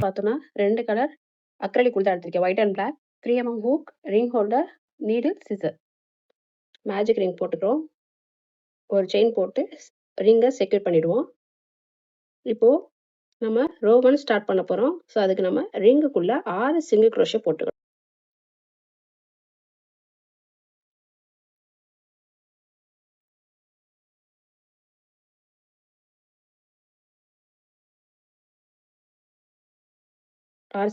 பார்த்தோம்னா 2 colour acrylic உள் தான் எடுத்திருக்கேன். White and black. 3 hook, ring holder, needle, scissor. Magic ring போட்டுக்கிறோம். ஒரு செயின் போட்டு ரிங்கை செக்யூர் பண்ணிடுவோம். இப்போ நம்ம ரோ 1 ஸ்டார்ட் பண்ண போறோம். ஸோ அதுக்கு நம்ம ரிங்குக்குள்ள 6 சிங்கிள் க்ரோஷே போட்டுக்கிறோம்.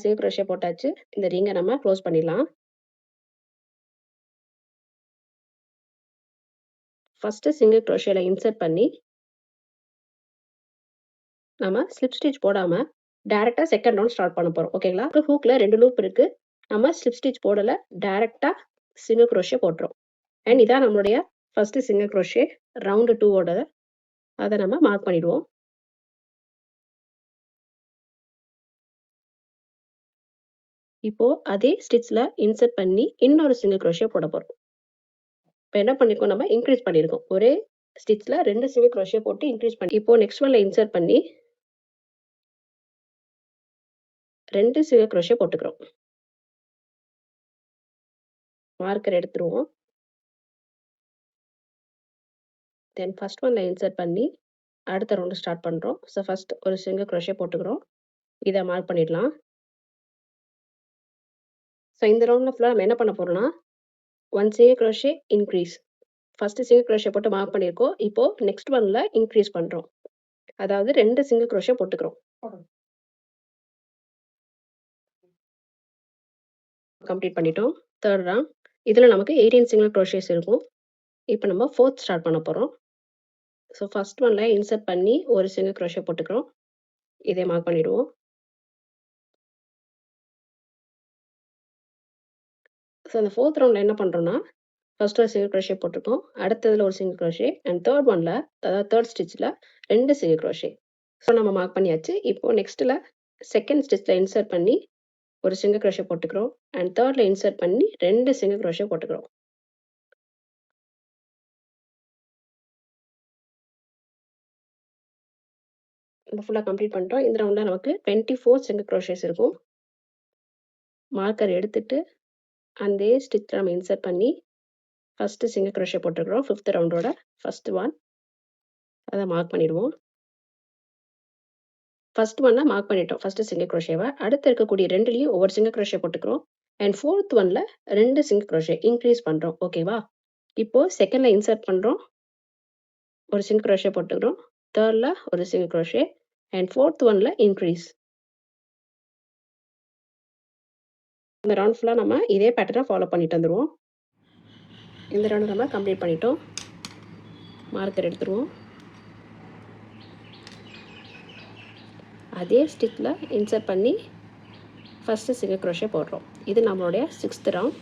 சிங்கிள் க்ரோஷே போட்டாச்சு. இந்த ரிங்கை நம்ம க்ளோஸ் பண்ணிடலாம். ஃபர்ஸ்ட் சிங்கிள் க்ரோஷேல இன்சர்ட் பண்ணி நம்ம ஸ்லிப் ஸ்டிச் போடாம டைரக்டா செகண்ட் ரவுண்ட் ஸ்டார்ட் பண்ண போறோம். ஓகேங்களா? ஹூக்ல 2 லூப் இருக்கு. நம்ம ஸ்லிப் ஸ்டிச் போடல. டைரக்டா சிங்கிள் க்ரோஷே போட்டுறோம். அண்ட் இதான் நம்மளுடைய ஃபர்ஸ்ட் சிங்கிள் க்ரோஷே ரவுண்ட் 2 ஓட. அதை நம்ம மார்க் பண்ணிடுவோம். இப்போ அதே ஸ்டிச்ல இன்சர்ட் பண்ணி இன்னொரு சிங்கிள் க்ரோஷே போட போறோம். இப்போ என்ன பண்ணிருக்கோம், நம்ம இன்க்ரீஸ் பண்ணிருக்கோம். ஒரே ஸ்டிச்ல 2 சிங்கிள் க்ரோஷே போட்டு இன்க்ரீஸ் பண்ணி இப்போ நெக்ஸ்ட் ஒன்ல இன்சர்ட் பண்ணி 2 சிங்கிள் க்ரோஷே போட்டுக்கிறோம். மார்க்கர் எடுத்துருவோம். தென் ஃபர்ஸ்ட் ஒன்ல இன்சர்ட் பண்ணி அடுத்த ரவுண்ட் ஸ்டார்ட் பண்றோம். ஸோ ஃபர்ஸ்ட் ஒரு சிங்கிள் க்ரோஷே போட்டுக்கிறோம். இதை மார்க் பண்ணிடலாம். ஸோ இந்த ரவுண்ட்ல ஃபுல்லாக நம்ம என்ன பண்ண போறோம்னா 1 single crochet increase. First single crochet போட்டு மார்க் பண்ணியிருக்கோம். இப்போ நெக்ஸ்ட் ஒன்ல இன்க்ரீஸ் பண்றோம். அதாவது 2 சிங்கிள் க்ரோஷே போட்டுக்கிறோம். கம்ப்ளீட் பண்ணிட்டோம். Third round. இதில் நமக்கு 18 சிங்கிள் க்ரோஷேஸ் இருக்கும். இப்போ நம்ம ஃபோர்த் ஸ்டார்ட் பண்ண போகிறோம். ஸோ ஃபர்ஸ்ட் ஒன்ல இன்சர்ட் பண்ணி ஒரு சிங்கிள் க்ரோஷே போட்டுக்கிறோம். இதே மார்க் பண்ணிடுவோம். ஸோ அந்த ஃபோர்த் ரவுண்டில் என்ன பண்ணுறோம்னா ஃபர்ஸ்ட் ஒரு சிங்கிள் க்ரோஷே போட்டிருக்கோம். அடுத்ததில் ஒரு சிங்கிள் க்ரோஷே அண்ட் தேர்ட் ஒன்ல அதாவது தேர்ட் ஸ்டிச்சில் 2 சிங்கிள் க்ரோஷே. ஸோ நம்ம மார்க் பண்ணியாச்சு. இப்போ நெக்ஸ்ட்டில் செகண்ட் ஸ்டிச்சில் இன்சர்ட் பண்ணி ஒரு சிங்கிள் க்ரோஷே போட்டுக்கிறோம். அண்ட் தேர்டில் இன்சர்ட் பண்ணி 2 சிங்கிள் க்ரோஷே போட்டுக்கிறோம். நம்ம ஃபுல்லாக கம்ப்ளீட் பண்ணிட்டோம். இந்த ரவுண்டில் நமக்கு 24 சிங்கிள் க்ரோஷேஸ் இருக்கும். மார்க்கர் எடுத்துட்டு அந்த ஸ்டிச் நம்ம இன்சர்ட் பண்ணி ஃபர்ஸ்ட் சிங்கிள் க்ரோஷே போட்டுக்கிறோம். ஃபிஃப்த் ரவுண்டோட ஃபர்ஸ்ட் ஒன். அதை மார்க் பண்ணிடுவோம். ஃபர்ஸ்ட் ஒன்னை மார்க் பண்ணிட்டோம். ஃபர்ஸ்ட் சிங்கிள் க்ரோஷேவை அடுத்து இருக்கக்கூடிய ரெண்டுலேயும் ஒவ்வொரு சிங்கிள் க்ரோஷே போட்டுக்கிறோம். அண்ட் ஃபோர்த் ஒன்ல 2 சிங்கிள் க்ரோஷே இன்க்ரீஸ் பண்ணுறோம். ஓகேவா? இப்போ செகண்டில் இன்சர்ட் பண்ணுறோம். ஒரு சிங்கிள் க்ரோஷே போட்டுக்கிறோம். தேர்டில் ஒரு சிங்கிள் க்ரோஷே அண்ட் ஃபோர்த் ஒன்ல இன்க்ரீஸ். இந்த ரவுண்ட் ஃபுல்லாக நம்ம இதே பேட்டர்னை ஃபாலோ பண்ணிட்டு வந்துடுவோம். இந்த ரவுண்ட் நம்ம கம்ப்ளீட் பண்ணிட்டோம். மார்க்கர் எடுத்துருவோம். அதே ஸ்டிச்சில் இன்சர்ட் பண்ணி ஃபஸ்ட்டு சிங்கிள் க்ரோஷே போடுறோம். இது நம்மளுடைய 6th ரவுண்ட்.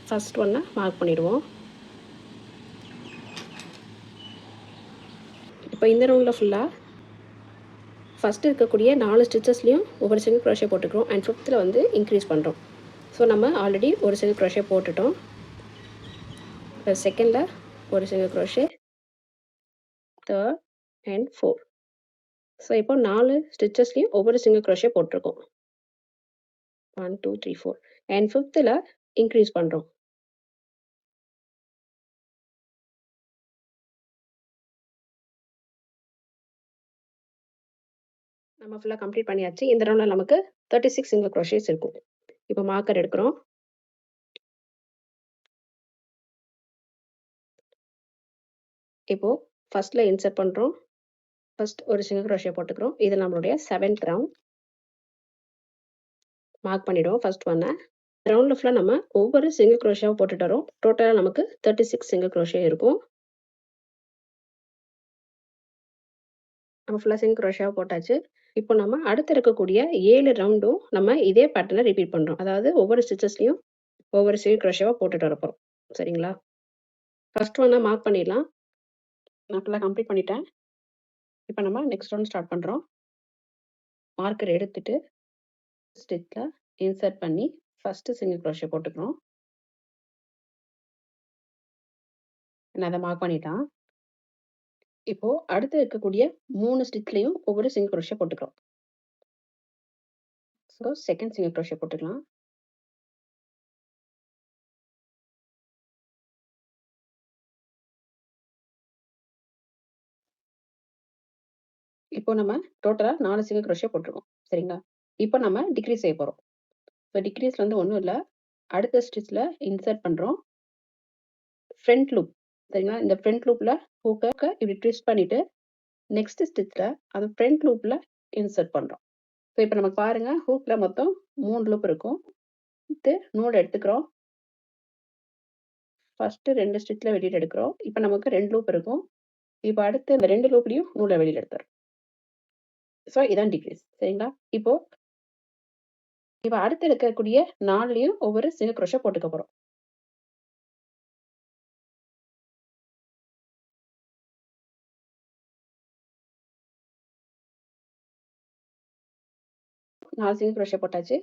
ஃபர்ஸ்ட் ஒன்னை மார்க் பண்ணிடுவோம். இப்போ இந்த ரவுண்டில் ஃபுல்லாக ஃபஸ்ட்டு இருக்கக்கூடிய 4 ஸ்டிச்சஸ்லேயும் ஒவ்வொரு சிங்கிள் க்ரோஷே போட்டுக்கிறோம். அண்ட் ஃபிஃப்த்தில் வந்து இன்க்ரீஸ் பண்ணுறோம். ஸோ நம்ம ஆல்ரெடி ஒரு சிங்கிள் க்ரோஷே போட்டுட்டோம். இப்போ செகண்டில் ஒரு single crochet, third and fourth. So இப்போ 4 ஸ்டிச்சஸ்லேயும் ஒவ்வொரு சிங்கிள் க்ரோஷே போட்டிருக்கோம். 1 2 3 4 அண்ட் ஃபிஃப்த்தில் இன்க்ரீஸ் பண்ணுறோம். நம்ம ஃபுல்லாக கம்ப்ளீட் பண்ணியாச்சு. இந்த ரவுண்டில் நமக்கு 36 சிங்கிள் க்ரோஷேஸ் இருக்கும். இப்போ மார்க்கர் எடுக்கிறோம். இப்போது ஃபஸ்ட்டில் இன்சர்ட் பண்ணுறோம். ஃபர்ஸ்ட் ஒரு சிங்கிள் க்ரோஷே போட்டுக்கிறோம். இது நம்மளுடைய 7th ரவுண்ட். மார்க் பண்ணிவிடுவோம் ஃபர்ஸ்ட் ஒன்னை. ரவுண்டில் ஃபுல்லாக நம்ம ஒவ்வொரு சிங்கிள் க்ரோஷேவாக போட்டுட்டு வரோம். டோட்டலாக நமக்கு 36 சிங்கிள் க்ரோஷே இருக்கும். நம்ம ஃபுல்லாக சிங்கிள் க்ரோஷேவாக போட்டாச்சு. இப்போ நம்ம அடுத்து இருக்கக்கூடிய 7 ரவுண்டும் நம்ம இதே பேட்டர்னை ரிப்பீட் பண்ணுறோம். அதாவது ஒவ்வொரு ஸ்டிச்சஸ்லையும் ஒவ்வொரு சிங்கிள் க்ரோஷேவாக போட்டுட்டு வர போகிறோம். சரிங்களா? ஃபர்ஸ்ட் ஒன்னை மார்க் பண்ணிடலாம். நான் ஃபுல்லாக கம்ப்ளீட் பண்ணிட்டேன். இப்போ நம்ம நெக்ஸ்ட் ரவுண்ட் ஸ்டார்ட் பண்ணுறோம். மார்க்கர் எடுத்துட்டு ஸ்டிச்சில் இன்சர்ட் பண்ணி ஃபஸ்ட்டு சிங்கிள் க்ரோஷே போட்டுக்கிறோம். நான் அதை மார்க் பண்ணிட்டேன். இப்போ அடுத்து இருக்கக்கூடிய 3 ஸ்டிச்லையும் ஒவ்வொரு சிங்கிள் க்ரோஷே போட்டுக்கிறோம். ஸோ செகண்ட் சிங்கிள் க்ரோஷே போட்டுக்கலாம். இப்போ நம்ம டோட்டலா 4 சிங்கிள் க்ரோஷே போட்டுருக்கோம். சரிங்களா? இப்போ நம்ம டிக்ரீஸ் செய்ய போறோம். ஸோ டிக்ரீஸ்ல வந்து ஒண்ணும் இல்ல. அடுத்த ஸ்டிச்ல இன்சர்ட் பண்றோம். Front loop. சரிங்களா? இந்த ஃப்ரண்ட் லூப்ல ஹூக்க இப்படி ட்விஸ்ட் பண்ணிட்டு, நெக்ஸ்ட் ஸ்டிச்ல அந்த ஃப்ரண்ட் லூப்ல இன்சர்ட் பண்றோம். ஸோ இப்போ நமக்கு பாருங்க, ஹூக்ல மொத்தம் 3 லூப் இருக்கும். அடுத்து நூல் எடுத்துக்கிறோம். ஃபர்ஸ்ட் 2 ஸ்டிச்ல வெளியில எடுக்கிறோம். இப்போ நமக்கு 2 லூப் இருக்கும். இப்போ அடுத்து இந்த 2 லூப்லயும் நூல வெளியில எடுத்துறோம். ஸோ இதான் டிக்ரீஸ். சரிங்களா? இப்போ அடுத்து இருக்கக்கூடிய 4லயும் ஒவ்வொரு சிங்கிள் க்ரோஷே போட்டுக்க போறோம். நாலு சிங்கிள் க்ரோஷே போட்டாச்சு.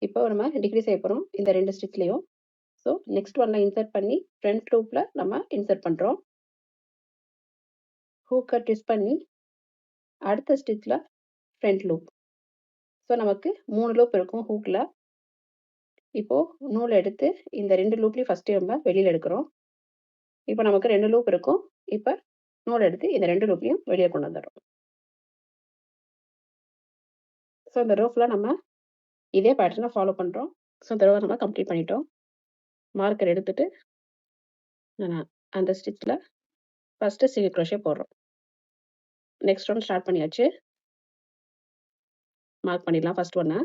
இப்போ நம்ம டிக்ரீஸ் செய்ய போறோம் இந்த 2 ஸ்டிச்லயும். ஸோ நெக்ஸ்ட் ஒன்ல இன்சர்ட் பண்ணி ஃப்ரண்ட் லூப்ல நம்ம இன்சர்ட் பண்றோம். ஹூக்க ட்விஸ்ட் பண்ணி அடுத்த ஸ்டிச்ல ஃப்ரண்ட் லூப். ஸோ நமக்கு 3 லூப் இருக்கும் ஹூக்ல. இப்போ நூல் எடுத்து இந்த 2 லூப்லயும் ஃபர்ஸ்ட் நம்ம வெளியில எடுக்கிறோம். இப்போ நமக்கு 2 லூப் இருக்கும். இப்போ நூல் எடுத்து இந்த 2 லூப்லயும் வெளியே கொண்டு வந்துடுறோம். ஸோ இந்த ரோ ஃபுல்லா நம்ம இதே பேட்டர்னை ஃபாலோ பண்றோம். ஸோ இந்த ரோ நம்ம கம்ப்ளீட் பண்ணிட்டோம். மார்க்கர் எடுத்துட்டு அந்த ஸ்டிச்ல ஃபர்ஸ்ட் சிங்கிள் க்ரோஷே போடுறோம். நெக்ஸ்ட் ஒன் ஸ்டார்ட் பண்ணியாச்சு. மார்க் பண்ணிடலாம் ஃபர்ஸ்ட் ஒன்னை.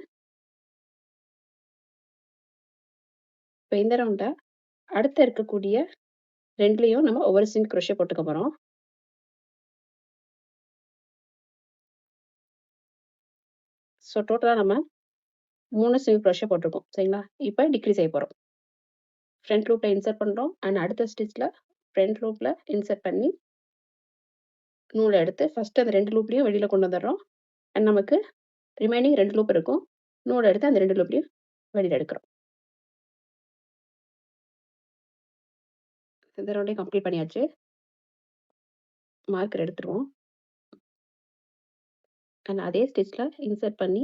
இப்போ இந்த ரவுண்ட அடுத்து இருக்கக்கூடிய 2லயும் நம்ம ஒவ்வொரு சிங்கிள் க்ரோஷே போட்டுக்க போறோம். ஸோ டோட்டலா நம்ம 3 சிங்கிள் க்ரோஷே போட்டிருக்கோம். சரிங்களா? இப்போ டிக்ரீஸ் செய்ய போறோம். ஃப்ரண்ட் லூப்ல இன்சர்ட் பண்றோம் அண்ட் அடுத்த ஸ்டிச்ல ஃப்ரண்ட் லூப்ல இன்சர்ட் பண்ணி நூலை எடுத்து ஃபர்ஸ்ட் அந்த 2 லூப்லயும் வெளியில கொண்டு வந்துடுறோம். அண்ட் நமக்கு ரிமைனிங் 2 லூப் இருக்கும். நூலை எடுத்து அந்த 2 லூப்லயும் வெளியில எடுக்கிறோம். இந்த ரவுண்டையும் கம்ப்ளீட் பண்ணியாச்சு. மார்க்கர் எடுத்துருவோம். அண்ட் அதே ஸ்டிச்ல இன்சர்ட் பண்ணி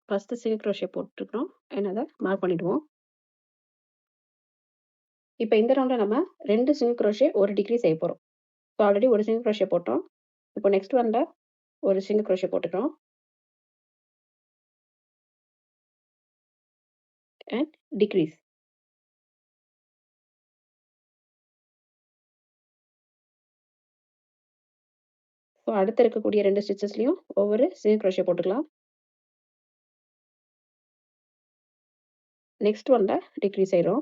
ஃபர்ஸ்ட் சிங்கிள் க்ரோஷே போட்டுருக்கோம். அண்ட் அதை மார்க் பண்ணிடுவோம். இப்போ இந்த ரவுண்டில் நம்ம 2 சிங்கிள் க்ரோஷே ஒரு டிக்ரீஸ் செய்ய போகிறோம். ஸோ ஆல்ரெடி ஒரு சிங்கிள் க்ரோஷே போட்டோம். இப்போ நெக்ஸ்ட் ஒன்ல ஒரு சிங்கிள் க்ரோஷே போட்டுக்கிறோம். And degrees. ஸோ அடுத்து இருக்கக்கூடிய 2 ஸ்டிச்சஸ்லையும் ஒவ்வொரு சிங்கிள் க்ரோஷே போட்டுக்கலாம். நெக்ஸ்ட் ஒன்ல டிக்ரீஸ் செய்கிறோம்.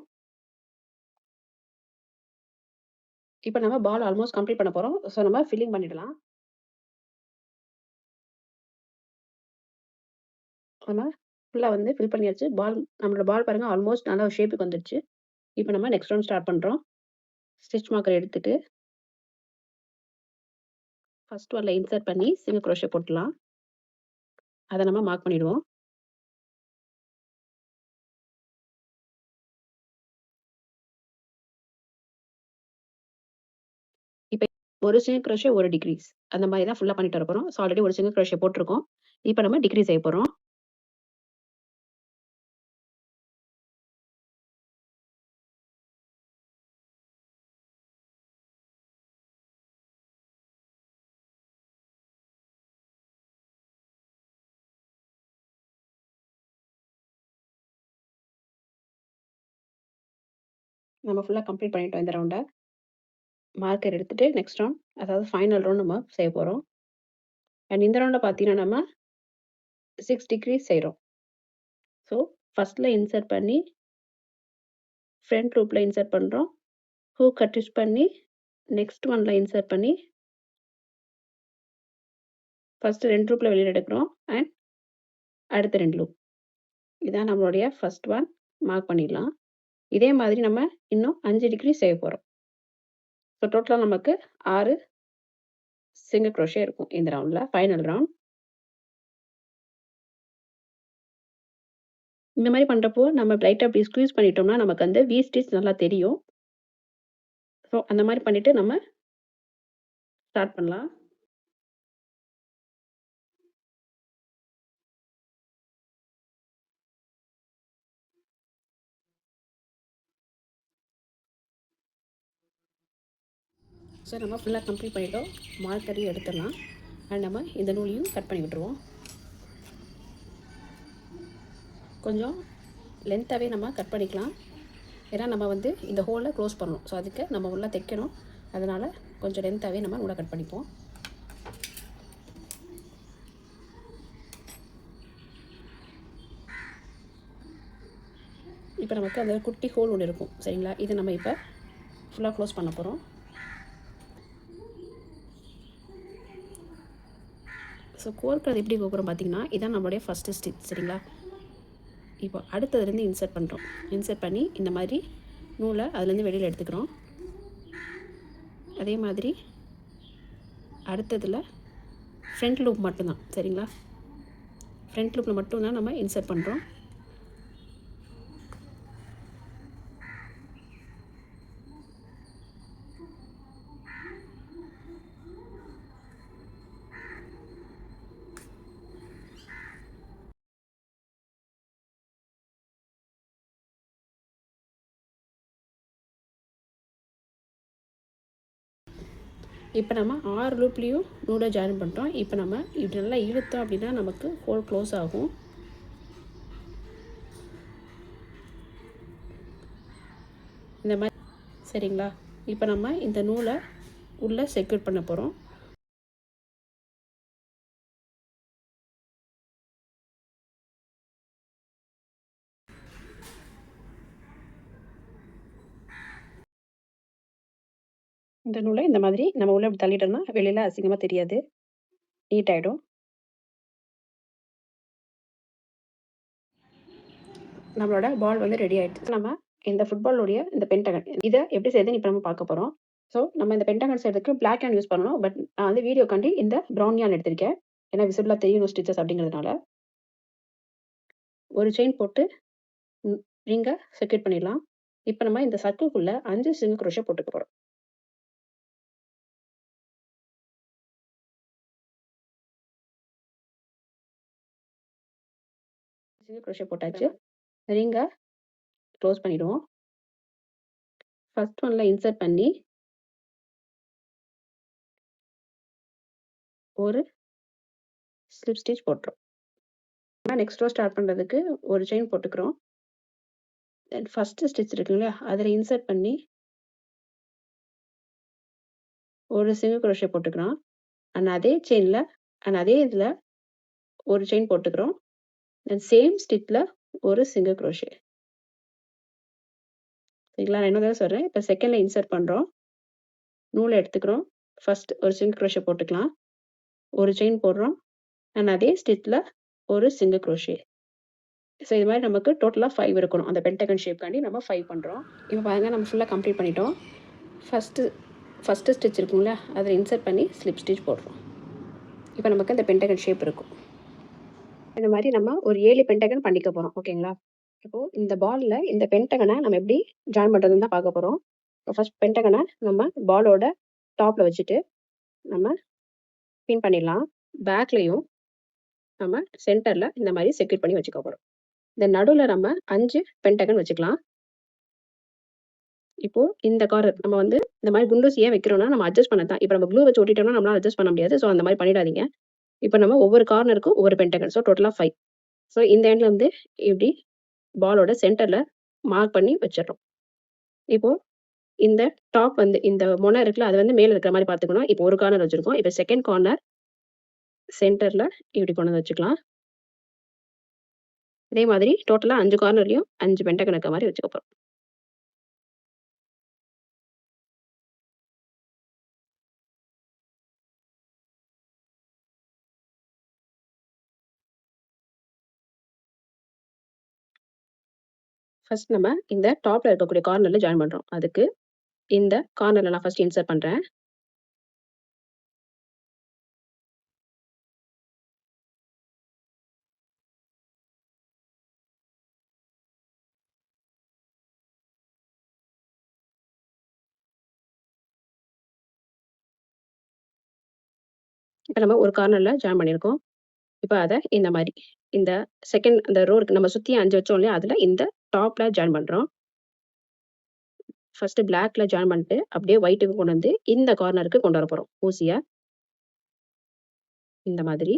இப்போ நம்ம பால் ஆல்மோஸ்ட் கம்ப்ளீட் பண்ண போகிறோம். ஸோ நம்ம ஃபில்லிங் பண்ணிடலாம். நம்ம ஃபுல்லாக வந்து ஃபில் பண்ணியாச்சு. நம்மளோட பால் பாருங்கள் ஆல்மோஸ்ட் நல்லா ஷேப்புக்கு வந்துடுச்சு. இப்போ நம்ம நெக்ஸ்ட் ரவுண்ட் ஸ்டார்ட் பண்ணுறோம். ஸ்டிச் மார்க்கர் எடுத்துட்டு ஃபர்ஸ்ட் ஒன்ல இன்சர்ட் பண்ணி சிங்கிள் க்ரோஷே போட்டுடலாம். அதை நம்ம மார்க் பண்ணிடுவோம். இப்போ ஒரு சிங்கிள் க்ரோஷே ஒரு டிக்ரீஸ் அந்த மாதிரி தான் ஃபுல்லாக பண்ணிட்டு வர போகிறோம். ஸோ ஆல்ரெடி ஒரு சிங்கிள் க்ரோஷே போட்டிருக்கோம். இப்போ நம்ம டிக்ரீஸ் செய்ய போகிறோம். நம்ம ஃபுல்லாக கம்ப்ளீட் பண்ணிட்டோம் இந்த ரவுண்டை. மார்க்கர் எடுத்துட்டு நெக்ஸ்ட் ரவுண்ட் அதாவது ஃபைனல் ரவுண்ட் நம்ம செய்ய போகிறோம். அண்ட் இந்த ரவுண்டில் பார்த்தீங்கன்னா நம்ம 6 டிக்ரீஸ் செய்கிறோம். ஸோ ஃபர்ஸ்ட்ல இன்சர்ட் பண்ணி ஃப்ரண்ட் லூப்ல இன்சர்ட் பண்ணுறோம். ஹூக்கை ட்விஸ்ட் பண்ணி நெக்ஸ்ட் ஒன்ல இன்சர்ட் பண்ணி ஃபர்ஸ்ட் 2 லூப்ல வெளியில் எடுக்கிறோம். அண்ட் அடுத்த 2 லூப். இதான் நம்மளுடைய ஃபர்ஸ்ட் ஒன். மார்க் பண்ணிடலாம். இதே மாதிரி நம்ம இன்னும் 5 டிகிரி செய்ய போகிறோம். ஸோ டோட்டலாக நமக்கு 6 சிங்கிள் க்ரோஷே இருக்கும் இந்த ரவுண்டில், ஃபைனல் ரவுண்ட். இந்த மாதிரி பண்ணுறப்போ நம்ம லைட்டாக அப்படி ஸ்க்வீஸ் பண்ணிட்டோம்னா நமக்கு அந்த வி ஸ்டிச் நல்லா தெரியும். ஸோ அந்த மாதிரி பண்ணிவிட்டு நம்ம ஸ்டார்ட் பண்ணலாம். ஸோ நம்ம ஃபுல்லாக கம்ப்ளீட் பண்ணிவிட்டோம். மார்க்கரையும் எடுத்துடலாம். அண்ட் நம்ம இந்த நூலையும் கட் பண்ணி விட்டுருவோம். கொஞ்சம் லென்த்தாகவே நம்ம கட் பண்ணிக்கலாம். ஏன்னா நம்ம வந்து இந்த ஹோலை க்ளோஸ் பண்ணணும். ஸோ அதுக்கு நம்ம உள்ளே தைக்கணும். அதனால் கொஞ்சம் லென்த்தாகவே நம்ம நூலை கட் பண்ணிப்போம். இப்போ நமக்கு அந்த குட்டி ஹோல் ஒன்று இருக்கும் சரிங்களா. இதை நம்ம இப்போ ஃபுல்லாக க்ளோஸ் பண்ண போகிறோம். ஸோ கோர்க்கிறது எப்படி கோக்குறோம் பார்த்திங்கன்னா, இதான் நம்மளுடைய ஃபஸ்ட்டு ஸ்டிச் சரிங்களா. இப்போ அடுத்ததுலேருந்து இன்சர்ட் பண்ணுறோம். இன்சர்ட் பண்ணி இந்த மாதிரி நூலை அதுலேருந்து வெளியில் எடுத்துக்கிறோம். அதே மாதிரி அடுத்ததில் ஃப்ரண்ட் லூப் மட்டும்தான் சரிங்களா. ஃப்ரண்ட் லூப்பில் மட்டும்தான் நம்ம இன்சர்ட் பண்ணுறோம். இப்போ நம்ம 6 லூப்லேயும் நூலை ஜாயின் பண்ணுறோம். இப்போ நம்ம இப்படி நல்லா இழுத்தோம் அப்படின்னா நமக்கு ஹோல் க்ளோஸ் ஆகும். இந்த மாதிரி சரிங்களா. இப்போ நம்ம இந்த நூலை உள்ளே செக்யூர் பண்ண போகிறோம். இந்த நூலை இந்த மாதிரி நம்ம உள்ளே இப்படி தள்ளிட்டோம்னா வெளியில் அசிங்கமாக தெரியாது, நீட் ஆகிடும். நம்மளோட பால் வந்து ரெடி ஆகிடுச்சு. நம்ம இந்த ஃபுட்பாலோடைய இந்த பென்டகன் இதை எப்படி செய்யுதுன்னு இப்போ நம்ம பார்க்க போகிறோம். ஸோ நம்ம இந்த பென்டகன் செய்யறதுக்கு பிளாக் யான் யூஸ் பண்ணணும். பட் நான் வந்து வீடியோக்காண்டி இந்த ப்ரௌன் யான் எடுத்திருக்கேன். ஏன்னா விசிபிளாக தெரியணும் ஸ்டிச்சஸ் அப்படிங்கிறதுனால. ஒரு செயின் போட்டு ரிங்கை செக்யூர் பண்ணிடலாம். இப்போ நம்ம இந்த சர்க்கிள்குள்ளே 5 சிங்கிள் க்ரோஷே போட்டுக்க போகிறோம். சிங்கிள் க்ரோஷே போட்டாச்சு. ரிங்கை க்ளோஸ் பண்ணிவிடுவோம். ஃபர்ஸ்ட் ஒன்ல இன்சர்ட் பண்ணி ஒரு ஸ்லிப் ஸ்டிச் போட்டுரும். நெக்ஸ்ட் ரோ ஸ்டார்ட் பண்ணுறதுக்கு ஒரு செயின் போட்டுக்கிறோம். தென் ஃபஸ்ட்டு ஸ்டிச் இருக்குங்களா அதில் இன்சர்ட் பண்ணி ஒரு சிங்கிள் க்ரோஷே போட்டுக்கிறோம். அண்ட் அதே செயினில் அண்ட் அதே இதில் ஒரு செயின் போட்டுக்கிறோம். தென் சேம் ஸ்டிச்சில் ஒரு சிங்கிள் க்ரோஷே. சரிங்களா. நான் இன்னொரு தடவை சொல்கிறேன். இப்போ செகண்டில் இன்சர்ட் பண்ணுறோம். நூலை எடுத்துக்கிறோம். ஃபஸ்ட் ஒரு சிங்கிள் க்ரோஷே போட்டுக்கலாம். ஒரு செயின் போடுறோம். அண்ட் அதே ஸ்டிச்சில் ஒரு சிங்கிள் க்ரோஷே. ஸோ இது மாதிரி நமக்கு டோட்டலாக 5 இருக்கணும். அந்த பென்டகன் ஷேப்காண்டி நம்ம 5 பண்ணுறோம். இப்போ பாருங்கள் நம்ம ஃபுல்லாக கம்ப்ளீட் பண்ணிட்டோம். ஃபஸ்ட்டு ஸ்டிச் இருக்குங்களா அதில் இன்சர்ட் பண்ணி ஸ்லிப் ஸ்டிச் போடுறோம். இப்போ நமக்கு அந்த பென்டகன் ஷேப் இருக்கும். இந்த மாதிரி நம்ம ஒரு 7 பென்டகன் பண்ணிக்க போகிறோம். ஓகேங்களா. இப்போது இந்த பாலில் இந்த பென்டகனை நம்ம எப்படி ஜாயின் பண்ணுறதுன்னு தான் பார்க்க போகிறோம். இப்போ ஃபஸ்ட் பென்டகனை நம்ம பாலோட டாப்பில் வச்சுட்டு நம்ம பின் பண்ணிடலாம். பேக்லேயும் நம்ம சென்டரில் இந்த மாதிரி செக்யூர் பண்ணி வச்சுக்க போகிறோம். இந்த நடுவில் நம்ம 5 பென்டகன் வச்சுக்கலாம். இப்போது இந்த கார்னர் நம்ம வந்து இந்த மாதிரி குண்டூஸ் ஏன் வைக்கிறோம்னா நம்ம அட்ஜஸ்ட் பண்ண தான். இப்போ நம்ம க்ளூ வச்சு ஒட்டிட்டோம்னா நம்மளால் அட்ஜஸ்ட் பண்ண முடியாது. ஸோ அந்த மாதிரி பண்ணிடாதீங்க. இப்போ நம்ம ஒவ்வொரு கார்னருக்கும் ஒவ்வொரு பென்டகன். ஸோ டோட்டலாக 5. ஸோ இந்த எண்டில் வந்து இப்படி பாலோட சென்டரில் மார்க் பண்ணி வச்சிடறோம். இப்போது இந்த டாப் வந்து இந்த மொனை இருக்குல்ல அது வந்து மேலே இருக்கிற மாதிரி பார்த்துக்கணும். இப்போ ஒரு கார்னர் வச்சுருக்கோம். இப்போ செகண்ட் கார்னர் சென்டரில் இப்படி கொண்டு வந்து வச்சுக்கலாம். இதே மாதிரி டோட்டலாக 5 கார்னர்லையும் 5 பென்டகன் இருக்க மாதிரி வச்சுக்க போகிறோம். ஃபர்ஸ்ட் நம்ம இந்த டாப்பில் இருக்கக்கூடிய கார்னரில் ஜாயின் பண்ணுறோம். அதுக்கு இந்த கார்னரில் நான் ஃபர்ஸ்ட் இன்சர்ட் பண்ணுறேன். இப்போ நம்ம ஒரு கார்னரில் ஜாயின் பண்ணியிருக்கோம். இப்போ அதை இந்த மாதிரி இந்த செகண்ட் அந்த ரோ இருக்கு நம்ம சுற்றி 5 வச்சோம் இல்லையா அதில் இந்த டாப்பில் ஜாயின் பண்ணுறோம். ஃபர்ஸ்ட் பிளாக்ல ஜாயின் பண்ணிட்டு அப்படியே ஒயிட்டுக்கு கொண்டு வந்து இந்த கார்னருக்கு கொண்டு வர போறோம் ஊசியை. இந்த மாதிரி.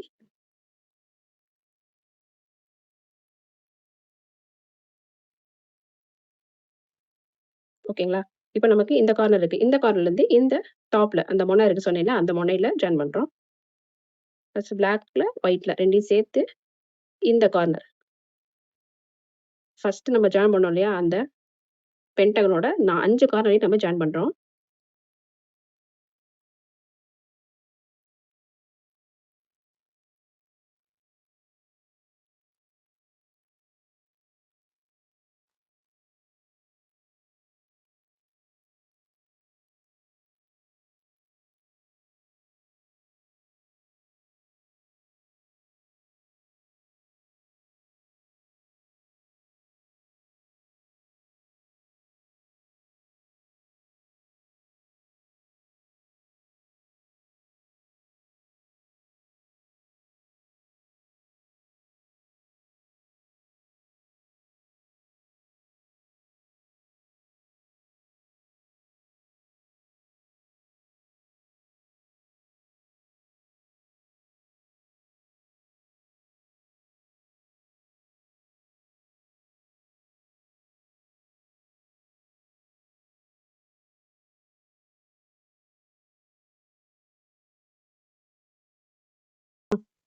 ஓகேங்களா? இப்போ நமக்கு இந்த கார்னர் இருக்கு. இந்த கார்னர்ல இருந்து இந்த டாப்ல அந்த மொனை இருக்கு சொன்னேன்ல, அந்த மொனையில ஜாயின் பண்றோம். ஃபர்ஸ்ட் பிளாக்ல, ஒயிட்ல 2யும் சேர்த்து இந்த கார்னர். ஃபர்ஸ்ட் நம்ம ஜாயின் பண்ணோம் இல்லையா? அந்த பென்டகனோட 5 கார்னரையும் நம்ம ஜாயின் பண்றோம்.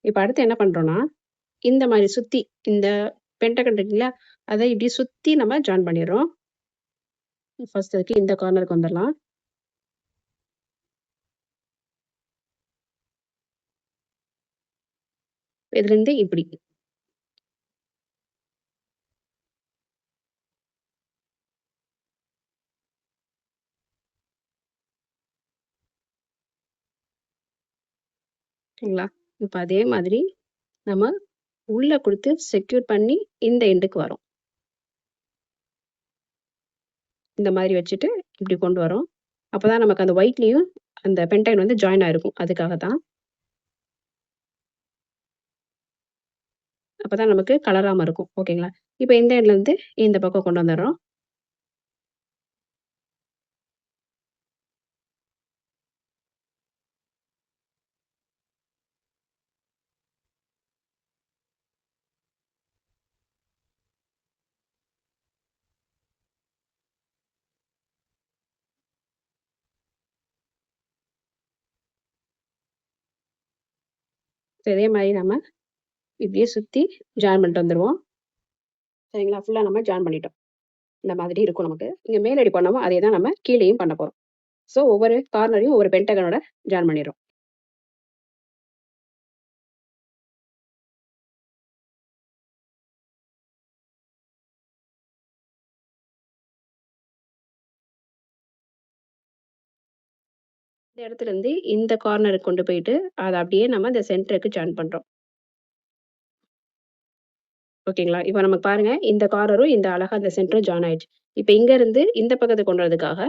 இப்போ அடுத்து என்ன பண்றோம்னா, இந்த மாதிரி சுத்தி இந்த பென்டகன் இருக்குல்ல, அதை இப்படி சுத்தி நம்ம ஜாயின் பண்ணிடுறோம். ஃபர்ஸ்ட் அதுக்கு இந்த கார்னருக்கு வந்துடலாம். இதுல இருந்து இப்படி. ஓகேங்களா? இப்போ அதே மாதிரி நம்ம உள்ள கொடுத்து செக்யூர் பண்ணி இந்த எண்டுக்கு வரோம். இந்த மாதிரி வச்சுட்டு இப்படி கொண்டு வரோம். அப்பதான் நமக்கு அந்த ஒயிட்லயும் அந்த பென்டகன் வந்து ஜாயின் ஆயிருக்கும். அதுக்காக தான். அப்பதான் நமக்கு கலராம இருக்கும். ஓகேங்களா? இப்போ இந்த எண்ட்ல இருந்து இந்த பக்கம் கொண்டு வந்துடுறோம். இதே மாதிரி நம்ம இப்படியே சுத்தி ஜாயின் பண்ணிட்டு வந்துருவோம். சரிங்களா? ஃபுல்லா நம்ம ஜாயின் பண்ணிட்டோம். இந்த மாதிரி இருக்கும் நமக்கு. இங்க மேலடி பண்ணோமோ அதே தான் நம்ம கீழேயும் பண்ண போறோம். ஸோ ஒவ்வொரு கார்னரையும் ஒவ்வொரு பென்டகனோட ஜாயின் பண்ணிடுறோம். இந்த இடத்துல இருந்து இந்த கார்னருக்கு கொண்டு போயிட்டு அதை அப்படியே நம்ம இந்த சென்டருக்கு ஜாயின் பண்றோம். ஓகேங்களா? இப்போ நமக்கு பாருங்க இந்த கார்னரும் இந்த அழகா இந்த சென்டரும் ஜாயின் ஆயிடுச்சு. இப்போ இங்க இருந்து இந்த பக்கத்துக்கு கொண்டு வரதுக்காக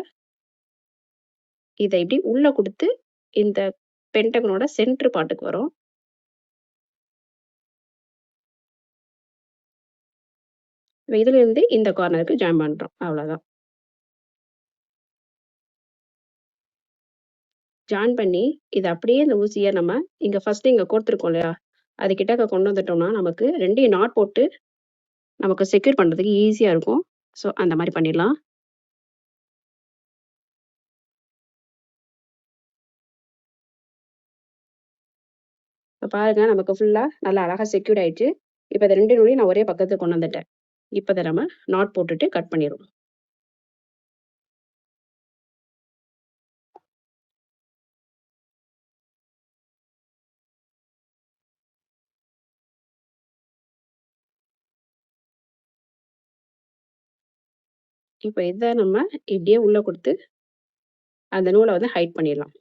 இதை இப்படி உள்ள கொடுத்து இந்த பென்டகனோட சென்டர் பார்ட்டுக்கு வரும். இதுல இருந்து இந்த கார்னருக்கு ஜாயின் பண்றோம். அவ்வளவுதான். ஜாயின் பண்ணி இதை அப்படியே இந்த ஊசியை நம்ம இங்க ஃபர்ஸ்ட் இங்க கோர்த்துருக்கோம் இல்லையா? அது கிட்டக்க கொண்டு வந்துட்டோம்னா நமக்கு 2யும் நாட் போட்டு நமக்கு செக்யூர் பண்றதுக்கு ஈஸியா இருக்கும். ஸோ அந்த மாதிரி பண்ணிடலாம். இப்போ பாருங்க நமக்கு ஃபுல்லா நல்லா அழகா செக்யூர்ட் ஆயிடுச்சு. இப்போ இந்த 2 நூலையும் நான் ஒரே பக்கத்துக்கு கொண்டு வந்துட்டேன். இப்போ இதை நம்ம நாட் போட்டுட்டு கட் பண்ணிடுவோம். இப்போ இதை நம்ம இப்படியே உள்ள கொடுத்து அந்த நூலை வந்து ஹைட் பண்ணிடலாம்.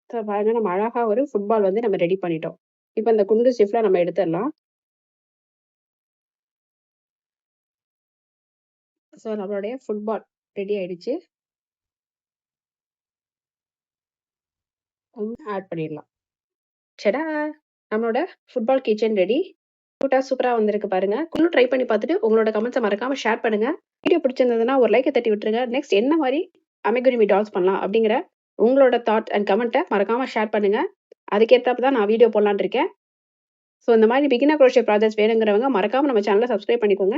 ஸோ பாருங்க நம்ம அழகா ஒரு ஃபுட்பால் வந்து நம்ம ரெடி பண்ணிட்டோம். இப்போ இந்த குண்டு ஷேப்ல நம்ம எடுத்துடலாம். ஸோ நம்மளுடைய ஃபுட்பால் ரெடி ஆயிடுச்சு. ஆட் பண்ணிடலாம். சடா! நம்மளோட ஃபுட்பால் கிச்சன் ரெடி. சூப்பரா வந்திருக்கு பாருங்க. நீங்களும் ட்ரை பண்ணி பார்த்துட்டு உங்களோட கமெண்ட்ஸ மறக்காம ஷேர் பண்ணுங்க. வீடியோ பிடிச்சிருந்ததுன்னா ஒரு லைக்க தட்டி விட்டுருங்க. நெக்ஸ்ட் என்ன மாரி அமிகுருமி டால்ஸ் பண்ணலாம் அப்படிங்கிற உங்களோட தாட் அண்ட் கமெண்ட்ட மறக்காம ஷேர் பண்ணுங்க. அதுக்கேத்தாப்புல தான் நான் வீடியோ போடலான்னு இருக்கேன். ஸோ இந்த மாரி பிகினர் குரோஷே ப்ராஜெக்ட்ஸ் வேணுங்கிறவங்க மறக்காம நம்ம சேனல சப்ஸ்கிரைப் பண்ணிக்கோங்க.